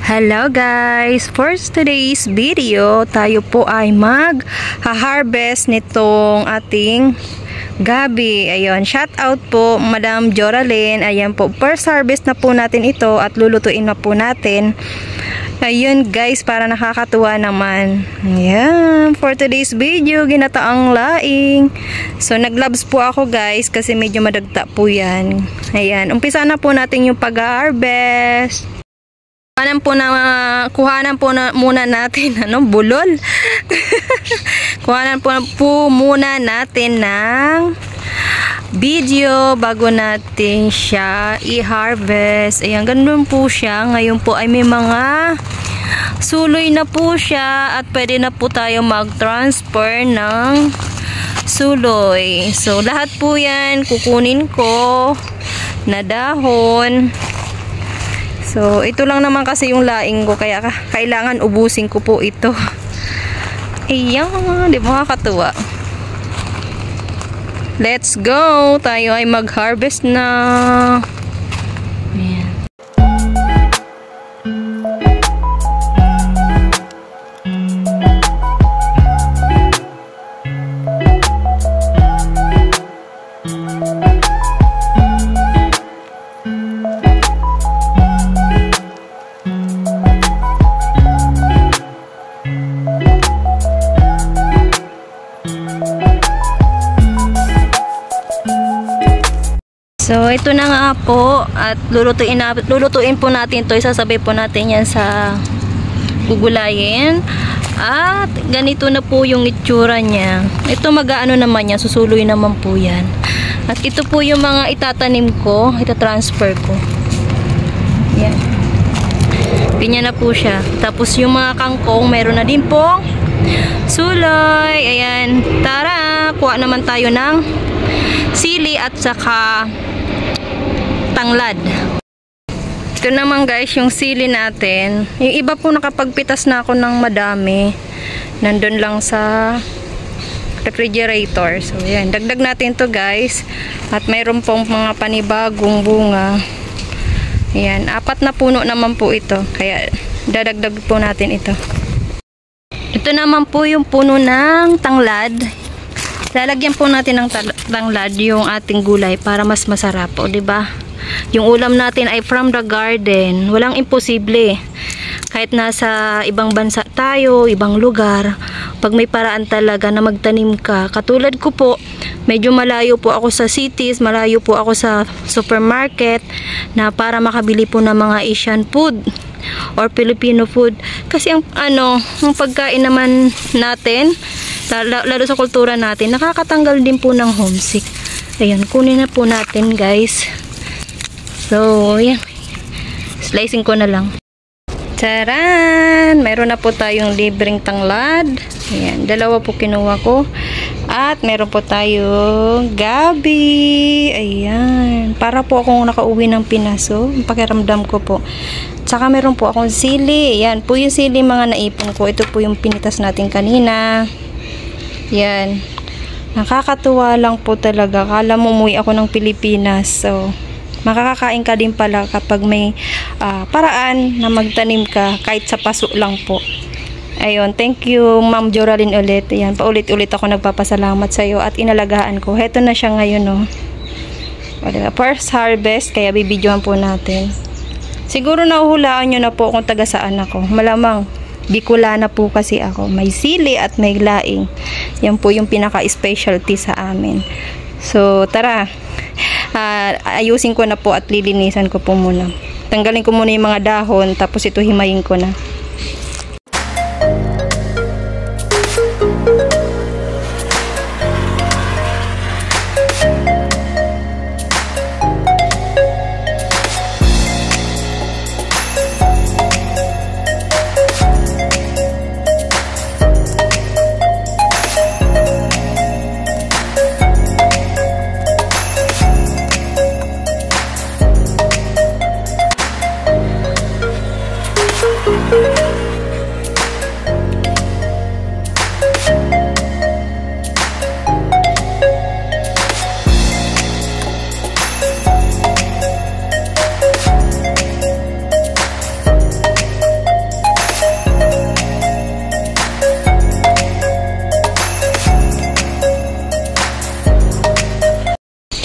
Hello guys! For today's video, tayo po ay mag-harvest nitong ating gabi. Ayun, shout out po Madam Joralyn. Ayan po, first harvest na po natin ito at lulutuin na po natin. Ayun guys, para nakakatuwa naman. Ayan, for today's video, ginataang laing. So nag-gloves po ako guys kasi medyo madagta po yan. Ayan, umpisa na po natin yung pag-harvest. Kuhanan po muna natin bulol. Kuhanan po muna natin ng video bago natin siya i-harvest. Ayan, ganun po siya. Ngayon po ay may mga suloy na po siya at pwede na po tayo mag-transfer ng suloy. So lahat po yan kukunin ko na dahon. So, ito lang naman kasi yung laing ko, kaya kailangan ubusin ko po ito. Ayan, di ba makakatuwa? Let's go! Tayo ay mag-harvest na. Ayan. So, ito na nga po at lulutuin po natin ito. Isasabay po natin yan sa gugulayin. At ganito na po yung itsura niya. Ito mag-aano naman yan, susuloy naman po yan. At ito po yung mga itatanim ko, itatransfer ko. Yan. Ganyan na po siya. Tapos yung mga kangkong, meron na din po suloy. Ayan. Tara, kuha naman tayo ng sili at saka tanglad. Ito naman guys yung sili natin. Yung iba po nakapagpitas na ako ng madami. Nandun lang sa refrigerator. So yan, dagdag natin to guys. At mayroon pong mga panibagong bunga. Ayan, 4 na puno naman po ito. Kaya dadagdag po natin ito. Ito naman po yung puno ng tanglad. Lalagyan po natin ng tanglad yung ating gulay para mas masarap po, 'di ba? Yung ulam natin ay from the garden. Walang imposible. Kahit nasa ibang bansa tayo, ibang lugar, pag may paraan talaga na magtanim ka. Katulad ko po, medyo malayo po ako sa cities, malayo po ako sa supermarket na para makabili po ng mga Asian food or Filipino food. Kasi ang pagkain naman natin, lalo sa kultura natin, nakakatanggal din po ng homesick. Ayan, kunin na po natin guys. So, ayan. Slicing ko na lang. Taran! Meron na po tayong libreng tanglad. Ayan, 2 po kinuha ko. At meron po tayong gabi. Ayan. Para po akong nakauwi ng Pinas. So, pakiramdam ko po. Tsaka meron po akong sili. Ayan po yung sili mga naipon ko. Ito po yung pinitas natin kanina. Yan. Nakakatuwa lang po talaga. Kala mo umuwi ako ng Pilipinas. So, makakakain ka din pala kapag may paraan na magtanim ka kahit sa paso lang po. Ayun. Thank you Ma'am Joralyn ulit. Ayan. Paulit-ulit ako nagpapasalamat sa iyo at inalagaan ko. Heto na siya ngayon, no. O, diba? First harvest. Kaya bibidyohan po natin. Siguro nahuhulaan nyo na po kung taga saan ako. Malamang Bicolana po kasi ako. May sili at may laing. Yan po yung pinaka-specialty sa amin. So, tara. Ayusin ko na po at lilinisan ko po muna. Tanggalin ko muna yung mga dahon. Tapos ito himayin ko na.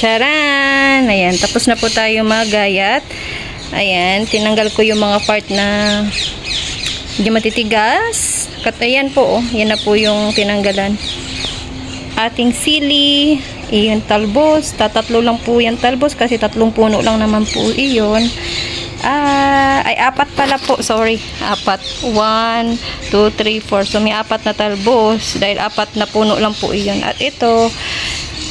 Charan! Ayan, tapos na po tayo magayat. Ayan, tinanggal ko yung mga part na hindi matitigas. Ayan po, oh. Yan na po yung tinanggalan. Ating sili, iyon talbos. Tatatlo lang po yan talbos kasi 3 puno lang naman po iyon. Ay 4 pala po, sorry. 4. 1, 2, 3, 4. So may 4 na talbos dahil 4 na puno lang po iyon. At ito,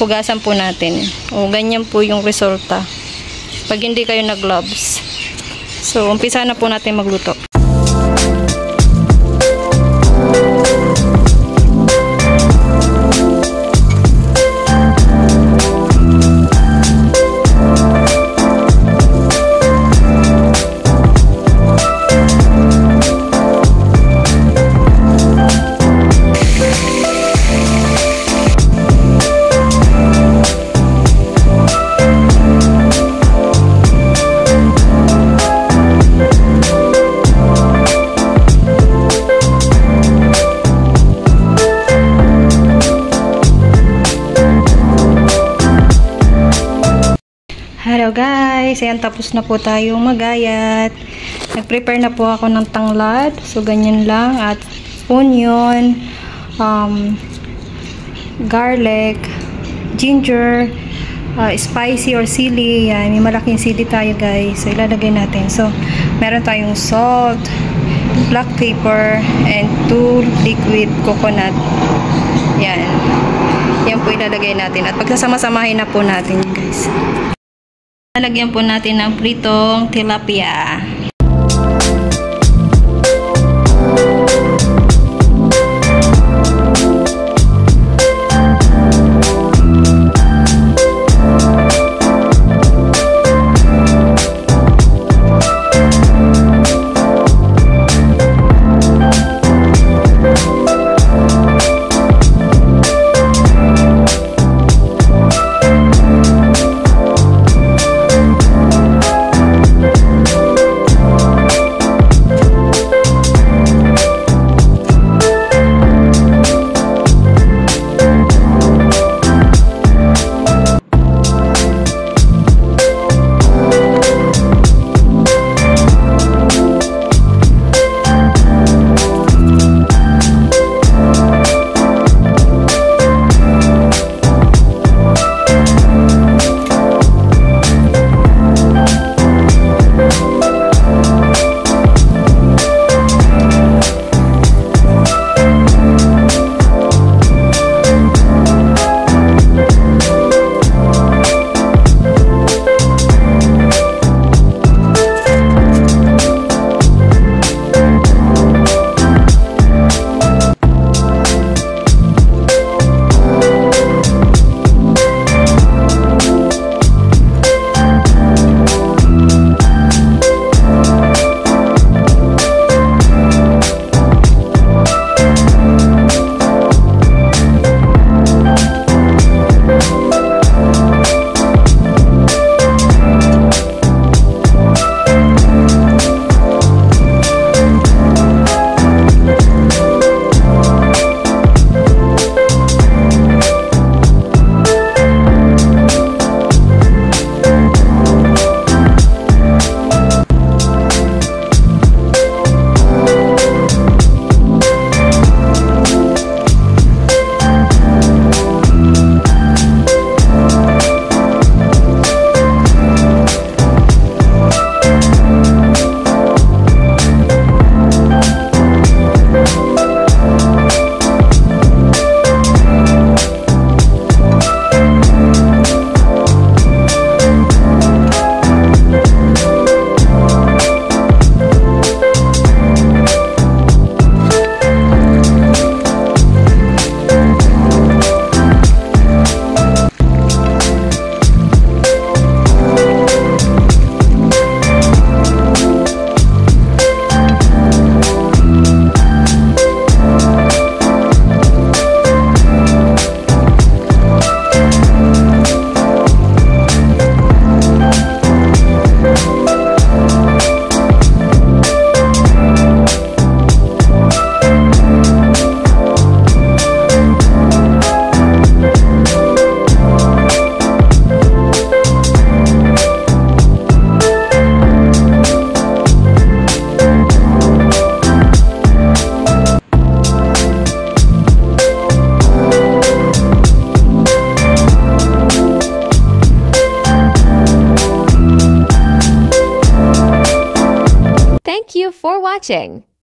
hugasan po natin. O, ganyan po yung resulta. Pag hindi kayo nag-gloves. So, umpisa na po natin magluto. Hello guys, ayan, tapos na po tayo magayat. Nag-prepare na po ako ng tanglad. So, ganyan lang. At onion, garlic, ginger, spicy or sili. Yan, may malaking sili tayo guys. So, ilalagay natin. So, meron tayong salt, black pepper, and 2 liquid coconut. Yan. Yan po ilalagay natin. At pagsasama-samahin na po natin yun guys. Lalagyan po natin ng pritong tilapia. for watching.